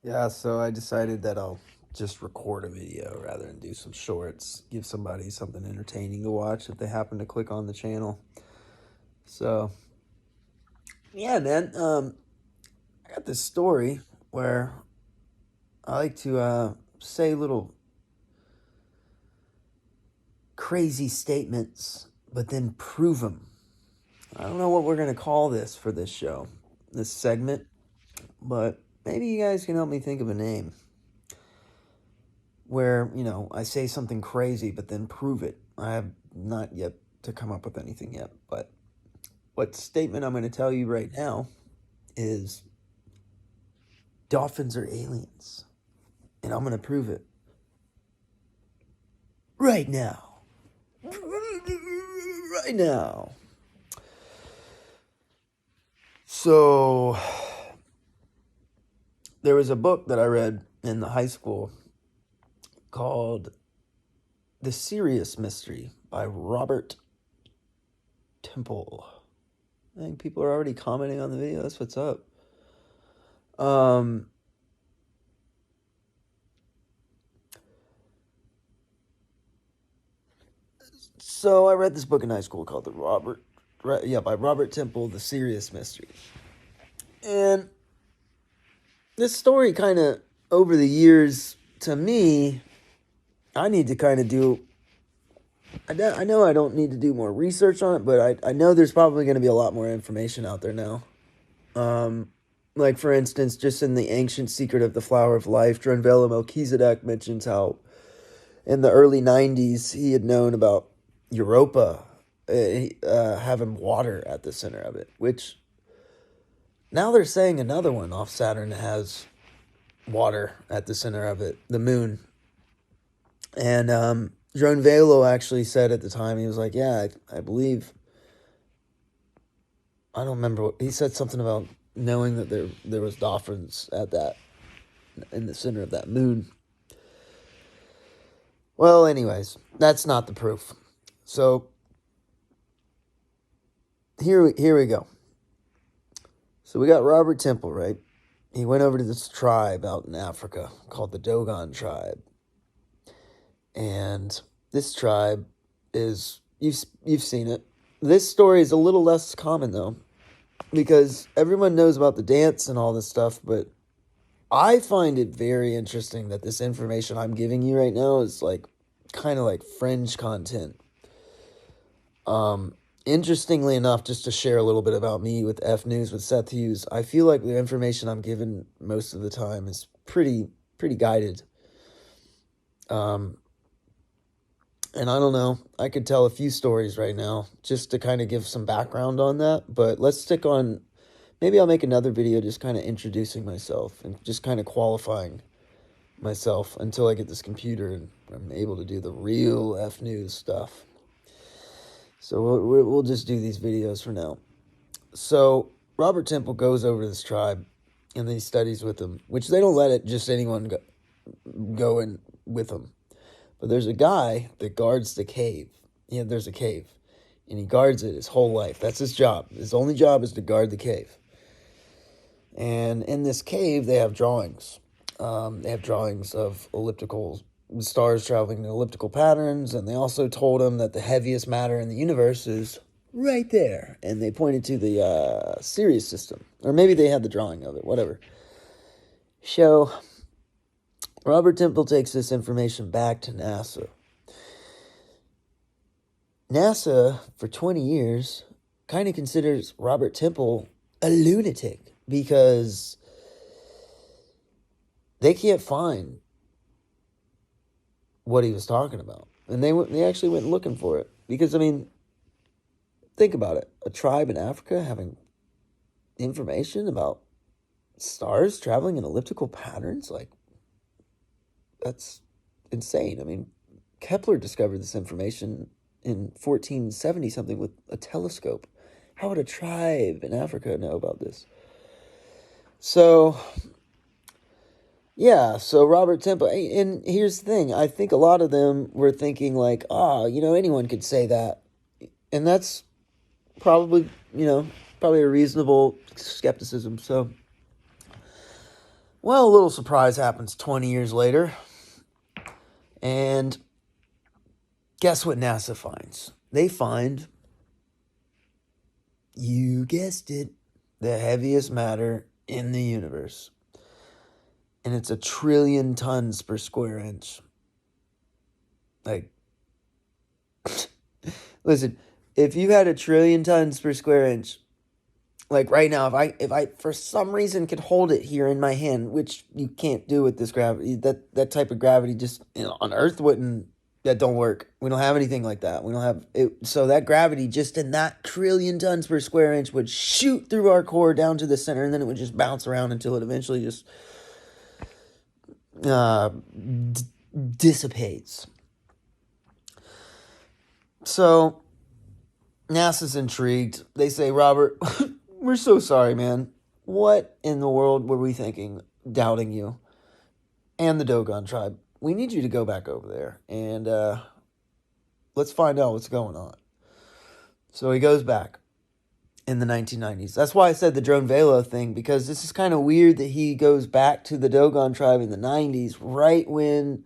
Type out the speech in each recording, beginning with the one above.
Yeah, so I decided that I'll just record a video rather than do some shorts, give somebody something entertaining to watch if they happen to click on the channel. So, yeah, man, I got this story where I like to say little crazy statements, but then prove them. I don't know what we're going to call this for this show, this segment, but maybe you guys can help me think of a name where, I say something crazy, but then prove it. I have not yet to come up with anything yet, but what statement I'm going to tell you right now is dolphins are aliens, and I'm going to prove it right now. Right now. So, there was a book that I read in the high school called The Sirius Mystery by Robert Temple. I think people are already commenting on the video. That's what's up. So I read this book in high school called by Robert Temple, The Sirius Mystery. And this story kind of, over the years, to me, I need to kind of do, I know I don't need to do more research on it, but I know there's probably going to be a lot more information out there now. Like, for instance, just in The Ancient Secret of the Flower of Life, Drunvalo Melchizedek mentions how in the early 90s he had known about Europa having water at the center of it, which now they're saying another one off Saturn has water at the center of it, the moon. And Drunvalo actually said at the time, he was like, yeah, I believe, I don't remember what, he said something about knowing that there was dolphins in the center of that moon. Well, anyways, that's not the proof. So here we go. So we got Robert Temple, right? He went over to this tribe out in Africa called the Dogon tribe. And this tribe is, you've seen it. This story is a little less common though, because everyone knows about the dance and all this stuff, but I find it very interesting that this information I'm giving you right now is like kind of like fringe content. Interestingly enough, just to share a little bit about me with F News with Seth Hughes, I feel like the information I'm given most of the time is pretty guided. And I don't know, I could tell a few stories right now just to kind of give some background on that, but let's stick on, maybe I'll make another video just kind of introducing myself and just kind of qualifying myself until I get this computer and I'm able to do the real F News stuff. So we'll just do these videos for now. So Robert Temple goes over to this tribe and he studies with them, which they don't let it just anyone go in with them. But there's a guy that guards the cave. Yeah, there's a cave. And he guards it his whole life. That's his job. His only job is to guard the cave. And in this cave, they have drawings. They have drawings of elliptical stars traveling in elliptical patterns, and they also told him that the heaviest matter in the universe is right there. And they pointed to the Sirius system. Or maybe they had the drawing of it, whatever. So Robert Temple takes this information back to NASA. NASA, for 20 years, kind of considers Robert Temple a lunatic because they can't find what he was talking about. And they actually went looking for it. Because, I mean, think about it. A tribe in Africa having information about stars traveling in elliptical patterns? Like, that's insane. I mean, Kepler discovered this information in 1470 something with a telescope. How would a tribe in Africa know about this? So, yeah, so Robert Temple, and here's the thing, I think a lot of them were thinking like, anyone could say that. And that's probably a reasonable skepticism. So Well, a little surprise happens 20 years later. And guess what NASA finds? They find, you guessed it, the heaviest matter in the universe. And it's 1 trillion tons per square inch. Like, listen, if you had 1 trillion tons per square inch, like right now, if I for some reason could hold it here in my hand, which you can't do with this gravity, that type of gravity just, on Earth wouldn't, that don't work. We don't have anything like that. We don't have it. So that gravity just in that 1 trillion tons per square inch would shoot through our core down to the center, and then it would just bounce around until it eventually just dissipates. So NASA's intrigued. They say, Robert, we're so sorry, man. What in the world were we thinking, doubting you and the Dogon tribe? We need you to go back over there and let's find out what's going on. So he goes back in the 1990s. That's why I said the Drone Velo thing, because this is kind of weird that he goes back to the Dogon tribe in the 90s, right when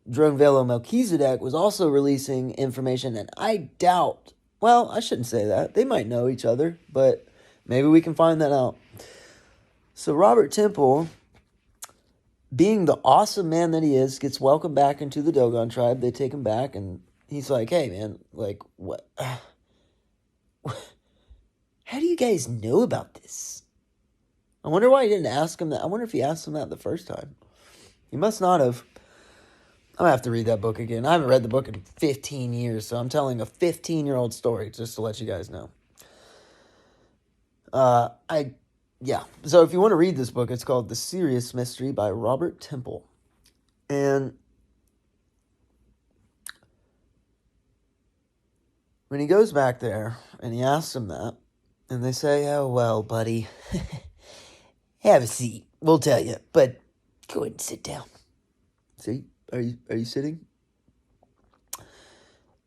Drone Velo Melchizedek was also releasing information, and I doubt, well, I shouldn't say that. They might know each other, but maybe we can find that out. So Robert Temple, being the awesome man that he is, gets welcomed back into the Dogon tribe. They take him back, and he's like, hey, man, like, what? How do you guys know about this? I wonder why he didn't ask him that. I wonder if he asked him that the first time. He must not have. I'm going to have to read that book again. I haven't read the book in 15 years, so I'm telling a 15-year-old story just to let you guys know. So if you want to read this book, it's called The Sirius Mystery by Robert Temple. And when he goes back there and he asks him that, and they say, oh, well, buddy, have a seat. We'll tell you, but go ahead and sit down. See? Are you sitting?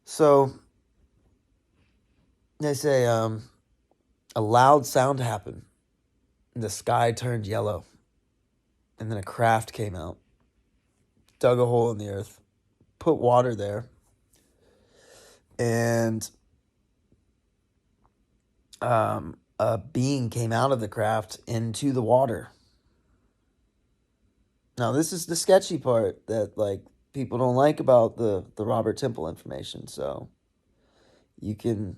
So they say a loud sound happened. The sky turned yellow. And then a craft came out, dug a hole in the earth, put water there, and a being came out of the craft into the water. Now, this is the sketchy part that, like, people don't like about the Robert Temple information, so you can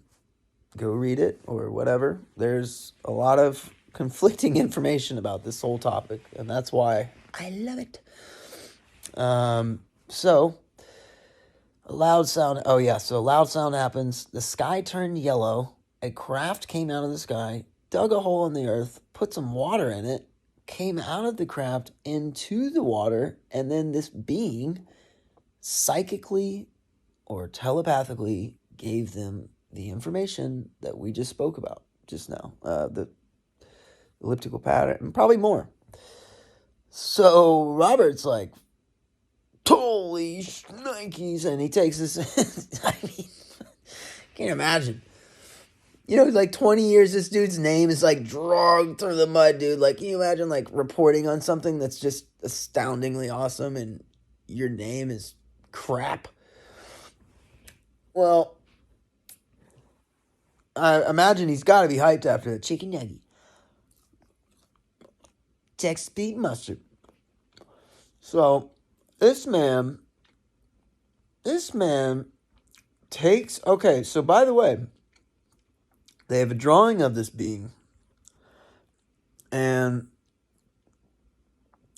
go read it or whatever. There's a lot of conflicting information about this whole topic, and that's why I love it. So a loud sound happens. The sky turned yellow. A craft came out of the sky, dug a hole in the earth, put some water in it, came out of the craft into the water, and then this being psychically or telepathically gave them the information that we just spoke about just now, the elliptical pattern, and probably more. So Robert's like, holy shnikes, and he takes this, I mean, can't imagine. Like 20 years, this dude's name is like dragged through the mud, dude. Like, can you imagine like reporting on something that's just astoundingly awesome and your name is crap? Well, I imagine he's got to be hyped after the chicken nugget. Texas beet mustard. So, this man takes, okay, so by the way, they have a drawing of this being, and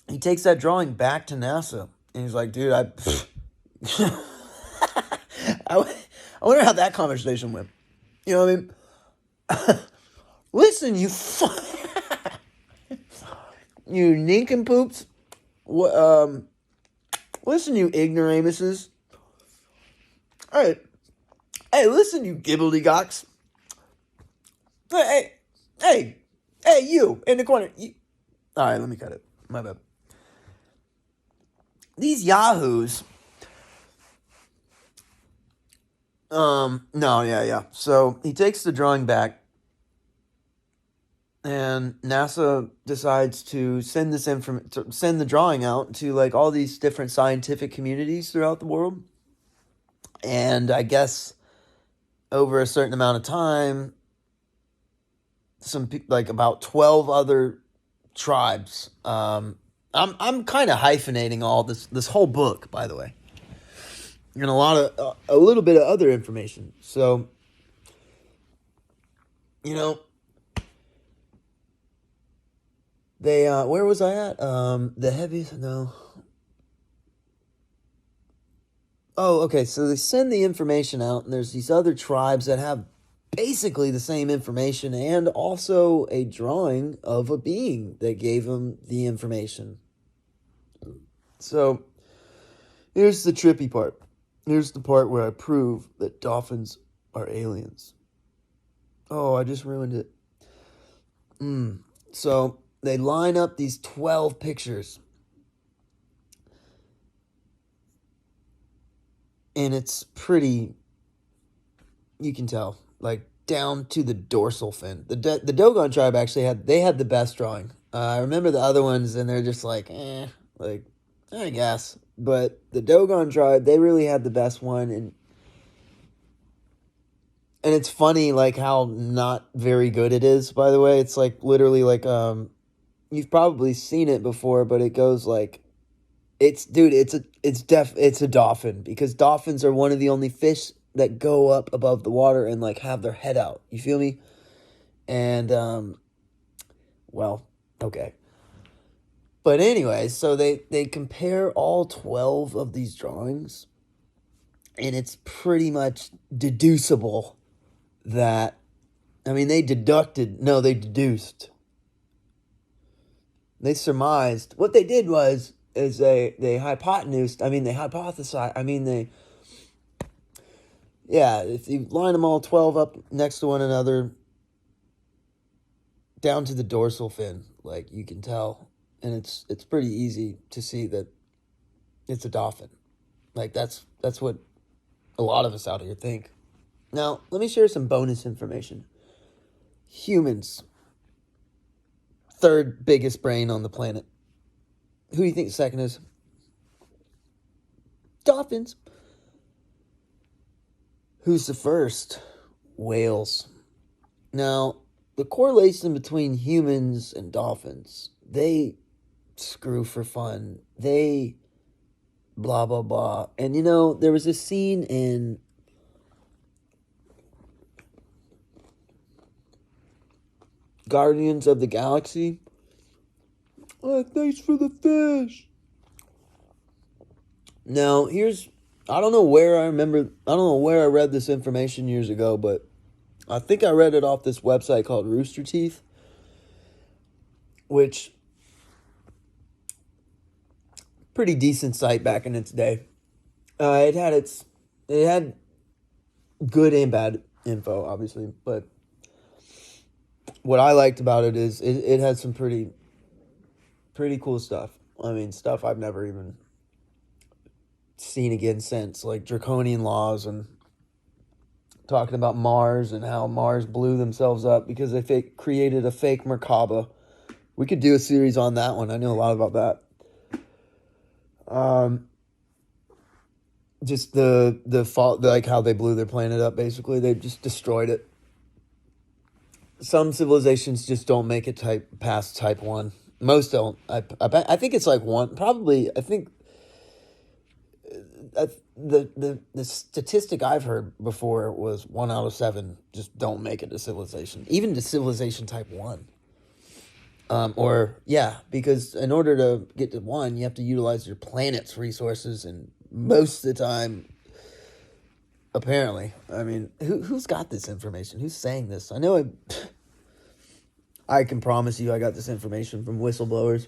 he takes that drawing back to NASA, and he's like, dude, I wonder how that conversation went. You know what I mean? Listen, you you nincompoops. Listen, you ignoramuses. Hey, listen, you gibbledy-gocks. Hey, you in the corner. All right, let me cut it. My bad. These yahoos. No, yeah. So he takes the drawing back, And NASA decides to send send the drawing out to like all these different scientific communities throughout the world. And I guess over a certain amount of time, like about 12 other tribes. I'm kind of hyphenating all this whole book, by the way, and a little bit of other information. So, you know, they where was I at? The heaviest no. Oh, okay. So they send the information out, and there's these other tribes that have basically the same information and also a drawing of a being that gave them the information. So here's the trippy part. Here's the part where I prove that dolphins are aliens. Oh, I just ruined it. So they line up these 12 pictures. And it's pretty, you can tell, like down to the dorsal fin. The Dogon tribe actually had the best drawing. I remember the other ones, and they're just like, like, I guess. But the Dogon tribe, they really had the best one, and it's funny, like, how not very good it is, by the way. It's, like, literally, like, you've probably seen it before, but it goes, like, it's a dolphin, because dolphins are one of the only fish that go up above the water and, like, have their head out. You feel me? And, well, okay. But anyway, so they compare all 12 of these drawings, and it's pretty much deducible that, they deduced. They surmised. What they did is they hypotenused, they hypothesized, if you line them all 12 up next to one another, down to the dorsal fin, like, you can tell, and it's pretty easy to see that it's a dolphin. Like, that's what a lot of us out here think. Now, let me share some bonus information. Humans, third biggest brain on the planet. Who do you think the second is? Dolphins. Who's the first? Whales. Now, the correlation between humans and dolphins, they screw for fun. They blah, blah, blah. And, there was a scene in Guardians of the Galaxy. Thanks for the fish. Now, I don't know where I read this information years ago, but I think I read it off this website called Rooster Teeth, which, pretty decent site back in its day. It had good and bad info, obviously, but what I liked about it is it had some pretty cool stuff. Stuff I've never even seen again since, like draconian laws, and talking about Mars and how Mars blew themselves up because they created a fake Merkaba. We could do a series on that one. I know a lot about that. Just the fault, like how they blew their planet up. Basically, they just destroyed it. Some civilizations just don't make it past type 1. Most don't. I think it's like 1. Probably, I think the statistic I've heard before was 1 out of 7 just don't make it to civilization, even to civilization type 1. Because in order to get to 1, you have to utilize your planet's resources, and most of the time, apparently, who's got this information? Who's saying this? I know I can promise you I got this information from whistleblowers.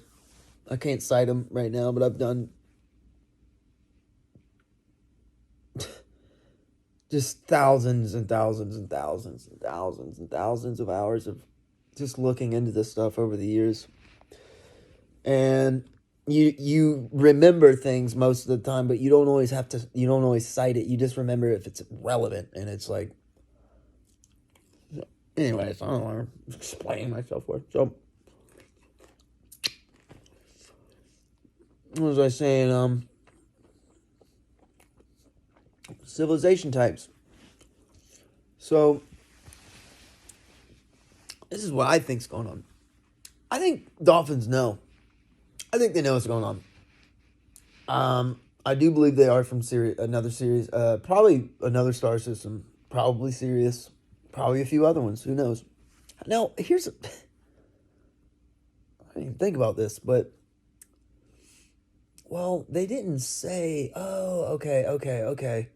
I can't cite them right now, but I've done just thousands and thousands and thousands and thousands and thousands of hours of just looking into this stuff over the years. And you remember things most of the time, but you don't always cite it. You just remember if it's relevant, and it's like, Anyways, I don't want to explain myself for it. So, what was I saying? Civilization types. So, this is what I think's going on. I think dolphins know. I think they know what's going on. I do believe they are from Sirius, another series, probably another star system, probably Sirius, probably a few other ones. Who knows? Now, I didn't even think about this, but well, they didn't say. Oh, okay.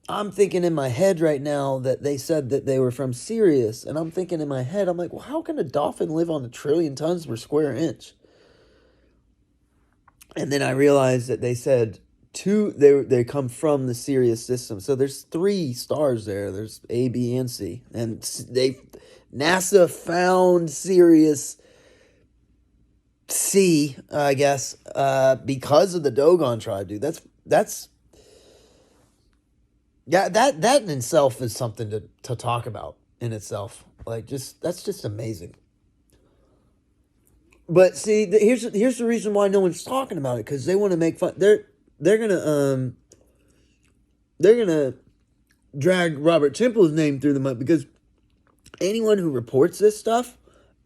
I'm thinking in my head right now that they said that they were from Sirius, and I'm thinking in my head, I'm like, well, how can a dolphin live on 1,000,000,000,000 tons per square inch? And then I realized that they said they come from the Sirius system. So there's 3 stars there. There's A, B, and C, and NASA found Sirius C, I guess, because of the Dogon tribe, dude. That's yeah, that in itself is something to talk about in itself. Like, that's just amazing. But see, here's the reason why no one's talking about it, because they want to make fun. They're gonna drag Robert Temple's name through the mud, because anyone who reports this stuff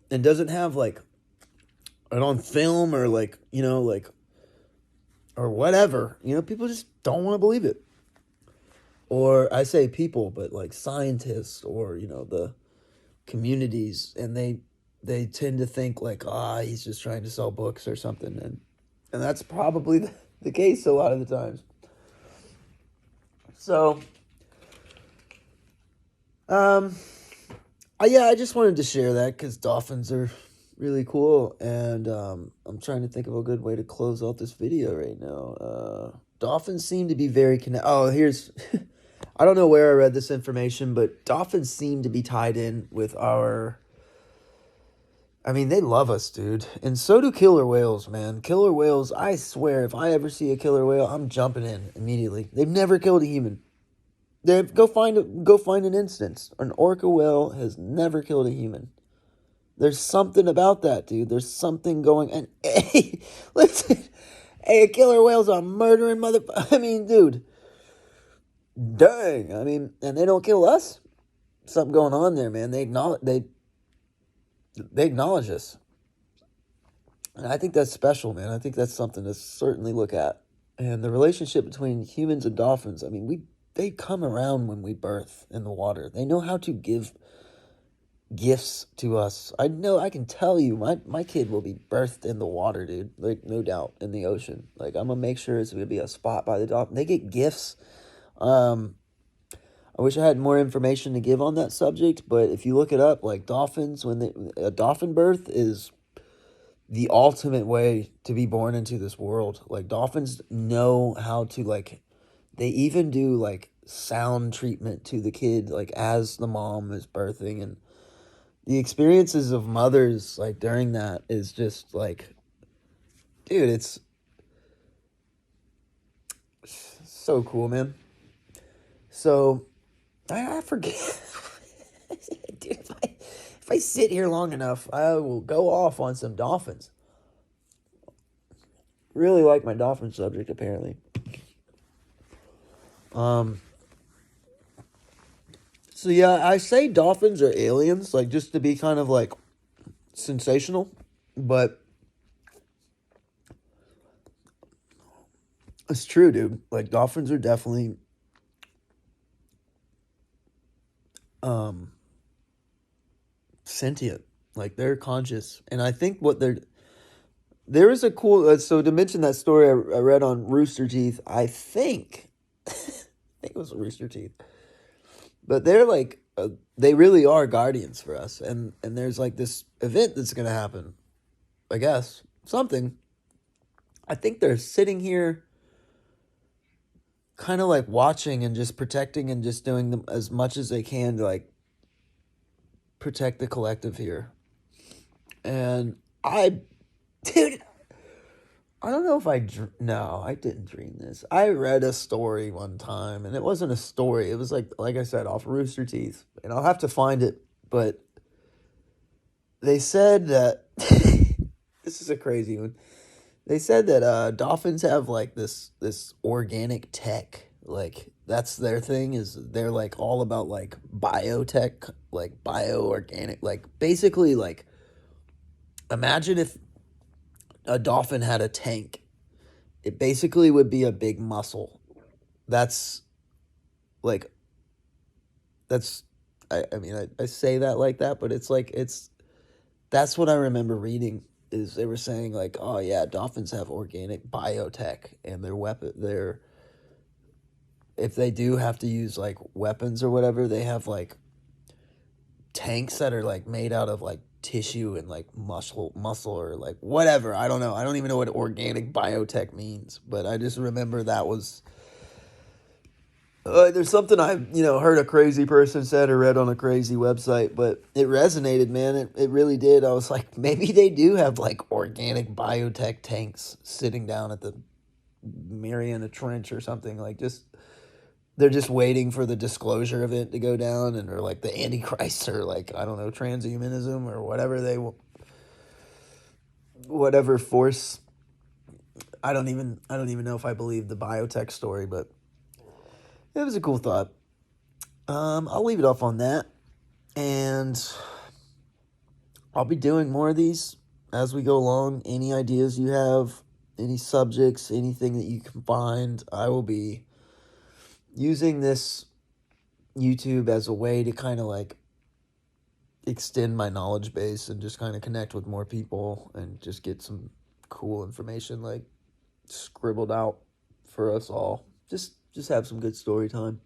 and doesn't have like it on film, or like, or whatever, people just don't want to believe it. Or I say people, but like scientists, or the communities, and they tend to think like, he's just trying to sell books or something, and that's probably the case a lot of the times. So, yeah, I just wanted to share that because dolphins are really cool, and I'm trying to think of a good way to close out this video right now. Dolphins seem to be very connected. Oh, here's I don't know where I read this information, but dolphins seem to be tied in with our. I mean, they love us, dude. And so do killer whales, man. Killer whales, I swear, if I ever see a killer whale, I'm jumping in immediately. They've never killed a human. Go find an instance. An orca whale has never killed a human. There's something about that, dude. There's something going. And hey, listen, hey, a killer whale's a murdering mother. I mean, dude. Dang. I mean, and they don't kill us. Something going on there, man. They acknowledge us. And I think that's special, man. I think that's something to certainly look at. And the relationship between humans and dolphins, I mean, they come around when we birth in the water. They know how to give gifts to us. I can tell you, my kid will be birthed in the water, dude. Like, no doubt, in the ocean. Like, I'm going to make sure it's going to be a spot by the dolphin. They get gifts. I wish I had more information to give on that subject, but if you look it up, like dolphins, a dolphin birth is the ultimate way to be born into this world. Like, dolphins know how to, like, they even do like sound treatment to the kid, like as the mom is birthing, and the experiences of mothers like during that is just like, dude, it's so cool, man. So I forget. Dude, if I sit here long enough, I will go off on some dolphins. Really like my dolphin subject, apparently. So yeah, I say dolphins are aliens, like, just to be kind of like sensational, but it's true, dude. Like, dolphins are definitely sentient. Like, they're conscious, and I think there is a cool. So to mention that story I read on Rooster Teeth, I think it was Rooster Teeth, but they're like they really are guardians for us, and there's like this event that's gonna happen. I guess something. I think they're sitting here, kind of like watching and just protecting and just doing them as much as they can to like protect the collective here. And dude, I don't know if no, I didn't dream this. I read a story one time, and it wasn't a story. It was like I said, off Rooster Teeth, and I'll have to find it. But they said that this is a crazy one. They said that dolphins have like this organic tech. Like that's their thing. Is they're like all about like biotech, like bioorganic, like basically like imagine if a dolphin had a tank. It basically would be a big muscle. That's like that's I mean I say that like that, but it's like it's that's what I remember reading is they were saying like, oh yeah, dolphins have organic biotech and their weapon their if they do have to use like weapons or whatever, they have like tanks that are like made out of like tissue and like muscle or like whatever. I don't know. I don't even know what organic biotech means, but I just remember that was there's something I heard a crazy person said or read on a crazy website, but it resonated, man. It really did. I was like, maybe they do have like organic biotech tanks sitting down at the Mariana Trench or something. Like just they're just waiting for the disclosure event to go down, and or like the Antichrist or like I don't know transhumanism or whatever force. I don't even know if I believe the biotech story, but it was a cool thought. I'll leave it off on that, and I'll be doing more of these as we go along. Any ideas you have, any subjects, anything that you can find, I will be using this YouTube as a way to kind of like extend my knowledge base and just kind of connect with more people and just get some cool information like scribbled out for us all. Just have some good story time.